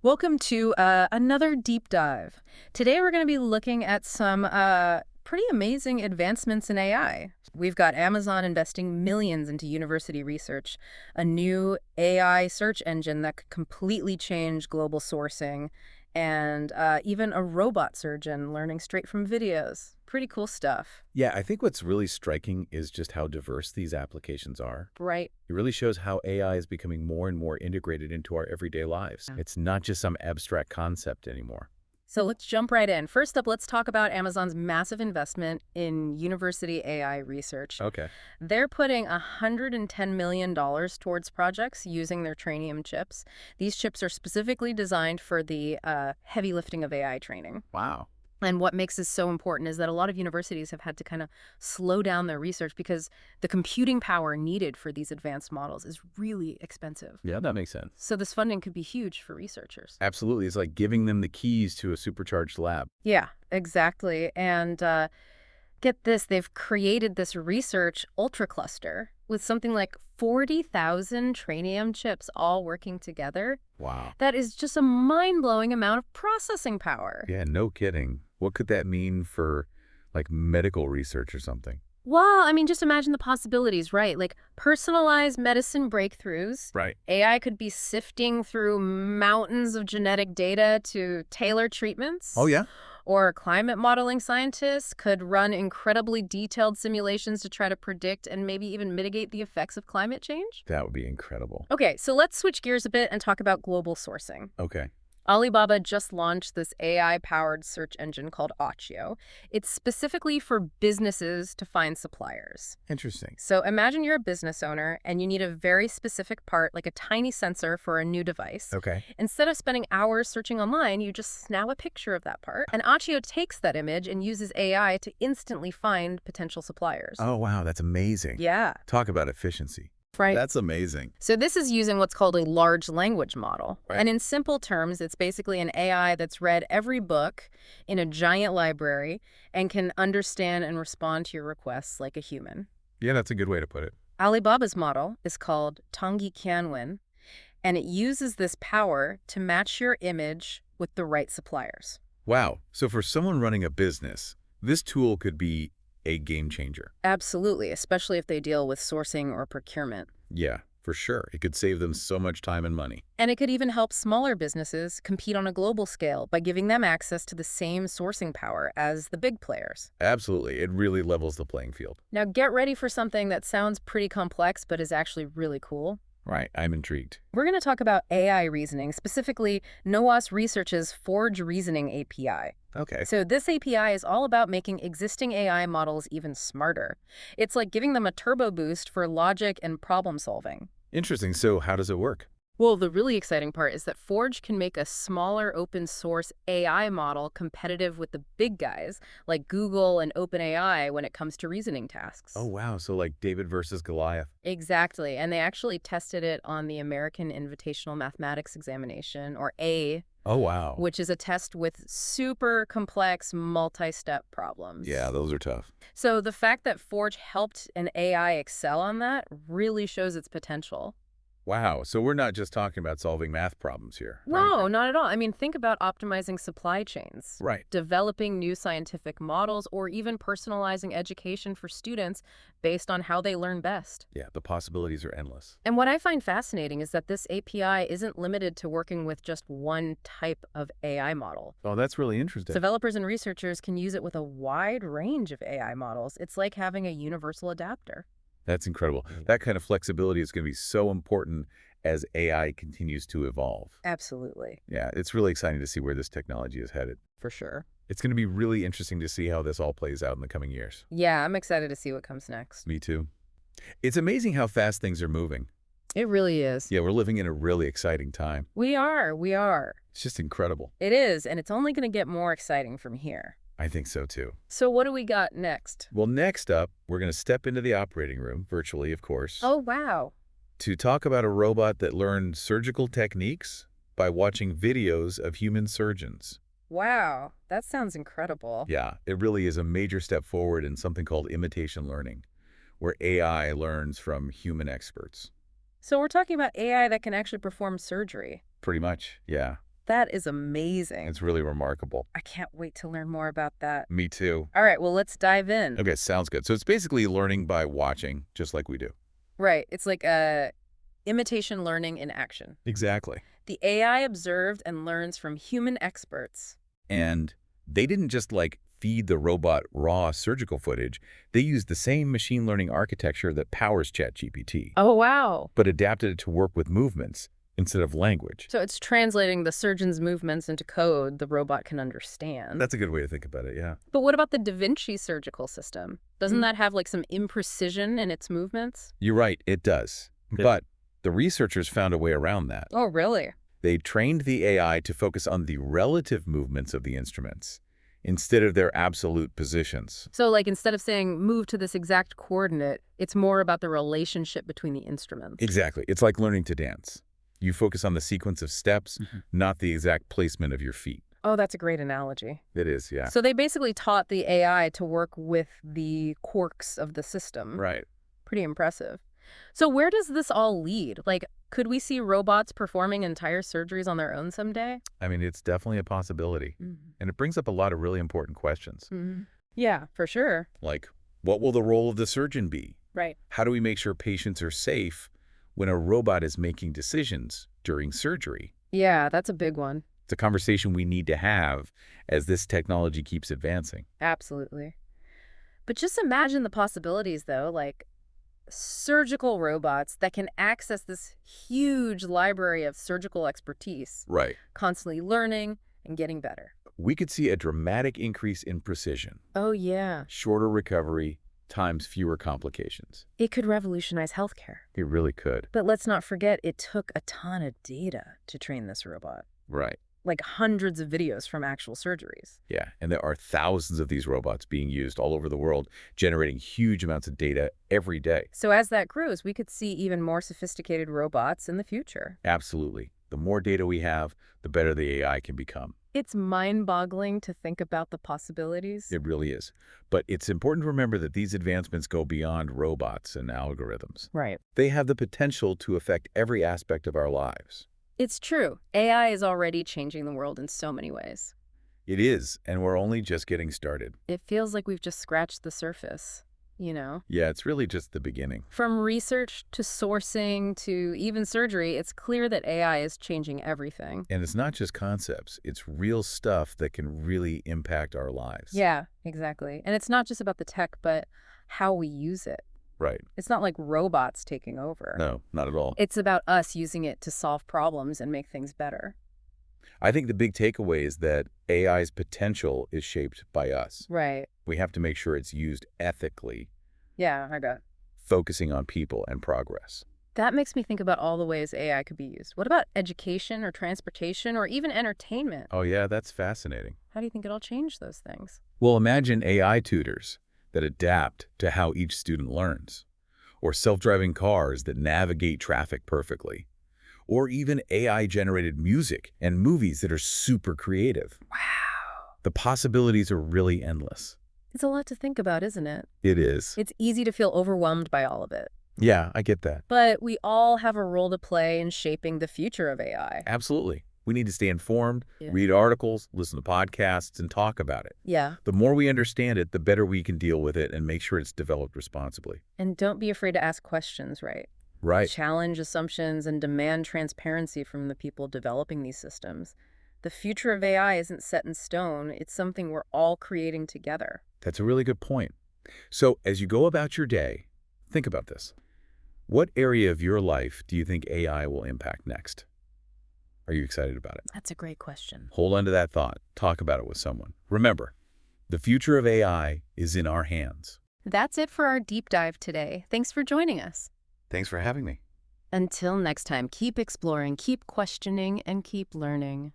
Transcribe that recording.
Welcome to another deep dive. Today we're going to be looking at some pretty amazing advancements in AI. We've got Amazon investing millions into university research, a new AI search engine that could completely change global sourcing, and even a robot surgeon learning straight from videos. Pretty cool stuff. Yeah, I think what's really striking is just how diverse these applications are. Right. It really shows how AI is becoming more and more integrated into our everyday lives. Yeah. It's not just some abstract concept anymore. So let's jump right in. First up, let's talk about Amazon's massive investment in university AI research. Okay. They're putting $110 million towards projects using their Trainium chips. These chips are specifically designed for the heavy lifting of AI training. Wow. And what makes this so important is that a lot of universities have had to kind of slow down their research because the computing power needed for these advanced models is really expensive. Yeah, that makes sense. So this funding could be huge for researchers. Absolutely. It's like giving them the keys to a supercharged lab. Yeah, exactly. And get this, they've created this research ultra cluster with something like 40,000 Trainium chips all working together. Wow. That is just a mind-blowing amount of processing power. Yeah, no kidding. What could that mean for, like, medical research or something? Well, I mean, just imagine the possibilities, right? Like personalized medicine breakthroughs. Right. AI could be sifting through mountains of genetic data to tailor treatments. Oh, yeah? Or climate modeling scientists could run incredibly detailed simulations to try to predict and maybe even mitigate the effects of climate change. That would be incredible. Okay, so let's switch gears a bit and talk about global sourcing. Okay. Alibaba just launched this AI-powered search engine called Accio. It's specifically for businesses to find suppliers. Interesting. So imagine you're a business owner and you need a very specific part, like a tiny sensor for a new device. Okay. Instead of spending hours searching online, you just snap a picture of that part. And Accio takes that image and uses AI to instantly find potential suppliers. Oh, wow. That's amazing. Yeah. Talk about efficiency. Right. That's amazing. So this is using what's called a large language model. Right. And in simple terms, it's basically an AI that's read every book in a giant library and can understand and respond to your requests like a human. Yeah, that's a good way to put it. Alibaba's model is called Tangi Qianwen, and it uses this power to match your image with the right suppliers. Wow. So for someone running a business, this tool could be a game changer. Absolutely, especially if they deal with sourcing or procurement. Yeah, for sure. It could save them so much time and money. And it could even help smaller businesses compete on a global scale by giving them access to the same sourcing power as the big players. Absolutely. It really levels the playing field. Now get ready for something that sounds pretty complex but is actually really cool. Right. I'm intrigued. We're going to talk about AI reasoning, specifically Nous Research's Forge Reasoning API. Okay. So this API is all about making existing AI models even smarter. It's like giving them a turbo boost for logic and problem solving. Interesting. So how does it work? Well, the really exciting part is that Forge can make a smaller open source AI model competitive with the big guys like Google and OpenAI when it comes to reasoning tasks. Oh, wow. So like David versus Goliath. Exactly. And they actually tested it on the American Invitational Mathematics Examination, or A, Oh, wow. which is a test with super complex multi-step problems. Yeah, those are tough. So the fact that Forge helped an AI excel on that really shows its potential. Wow. So we're not just talking about solving math problems here. No, not at all. I mean, think about optimizing supply chains, Right. developing new scientific models, or even personalizing education for students based on how they learn best. Yeah, the possibilities are endless. And what I find fascinating is that this API isn't limited to working with just one type of AI model. Oh, that's really interesting. Developers and researchers can use it with a wide range of AI models. It's like having a universal adapter. That's incredible. That kind of flexibility is going to be so important as AI continues to evolve. Absolutely. Yeah, it's really exciting to see where this technology is headed. For sure. It's going to be really interesting to see how this all plays out in the coming years. Yeah, I'm excited to see what comes next. Me too. It's amazing how fast things are moving. It really is. Yeah, we're living in a really exciting time. We are. It's just incredible. It is, and it's only going to get more exciting from here. I think so too. So what do we got next? Well, next up, we're going to step into the operating room, virtually, of course, Oh, wow. to talk about a robot that learned surgical techniques by watching videos of human surgeons. Wow, that sounds incredible. Yeah, it really is a major step forward in something called imitation learning, where AI learns from human experts. So we're talking about AI that can actually perform surgery. Pretty much, yeah. That is amazing. It's really remarkable. I can't wait to learn more about that. Me too. All right, well, let's dive in. Okay, sounds good. So it's basically learning by watching, just like we do. Right. It's like imitation learning in action. Exactly. The AI observed and learns from human experts. And they didn't just feed the robot raw surgical footage. They used the same machine learning architecture that powers ChatGPT, Oh, wow. but adapted it to work with movements instead of language. So it's translating the surgeon's movements into code the robot can understand. That's a good way to think about it, yeah. But what about the Da Vinci surgical system? Doesn't that have some imprecision in its movements? You're right, it does. But the researchers found a way around that. Oh, really? They trained the AI to focus on the relative movements of the instruments instead of their absolute positions. So instead of saying move to this exact coordinate, it's more about the relationship between the instruments. Exactly. It's like learning to dance. You focus on the sequence of steps, not the exact placement of your feet. Oh, that's a great analogy. It is, yeah. So they basically taught the AI to work with the quirks of the system. Right. Pretty impressive. So where does this all lead? Could we see robots performing entire surgeries on their own someday? I mean, it's definitely a possibility. And it brings up a lot of really important questions. Yeah, for sure. Like, what will the role of the surgeon be? Right. How do we make sure patients are safe when a robot is making decisions during surgery? Yeah, that's a big one. It's a conversation we need to have as this technology keeps advancing. Absolutely. But just imagine the possibilities, though, surgical robots that can access this huge library of surgical expertise, Right. constantly learning and getting better. We could see a dramatic increase in precision, Oh, yeah. shorter recovery, times fewer complications. It could revolutionize healthcare. It really could. But let's not forget, it took a ton of data to train this robot. Right. Hundreds of videos from actual surgeries. Yeah, and there are thousands of these robots being used all over the world, generating huge amounts of data every day. So as that grows, we could see even more sophisticated robots in the future. Absolutely. The more data we have, the better the AI can become. It's mind-boggling to think about the possibilities. It really is. But it's important to remember that these advancements go beyond robots and algorithms. Right. They have the potential to affect every aspect of our lives. It's true. AI is already changing the world in so many ways. It is, and we're only just getting started. It feels like we've just scratched the surface, Yeah, it's really just the beginning. From research to sourcing to even surgery, it's clear that AI is changing everything. And it's not just concepts. It's real stuff that can really impact our lives. Yeah, exactly. And it's not just about the tech, but how we use it. Right. It's not like robots taking over. No, not at all. It's about us using it to solve problems and make things better. I think the big takeaway is that AI's potential is shaped by us. Right. We have to make sure it's used ethically, Yeah, I got it. focusing on people and progress. That makes me think about all the ways AI could be used. What about education or transportation or even entertainment? Oh yeah, that's fascinating. How do you think it'll change those things? Well, imagine AI tutors that adapt to how each student learns, or self-driving cars that navigate traffic perfectly, or even AI-generated music and movies that are super creative. Wow. The possibilities are really endless. It's a lot to think about, isn't it? It is. It's easy to feel overwhelmed by all of it. Yeah, I get that. But we all have a role to play in shaping the future of AI. Absolutely. We need to stay informed, Yeah. read articles, listen to podcasts, and talk about it. Yeah. The more we understand it, the better we can deal with it and make sure it's developed responsibly. And don't be afraid to ask questions, right? Right. Challenge assumptions and demand transparency from the people developing these systems. The future of AI isn't set in stone. It's something we're all creating together. That's a really good point. So as you go about your day, think about this. What area of your life do you think AI will impact next? Are you excited about it? That's a great question. Hold on to that thought. Talk about it with someone. Remember, the future of AI is in our hands. That's it for our deep dive today. Thanks for joining us. Thanks for having me. Until next time, keep exploring, keep questioning, and keep learning.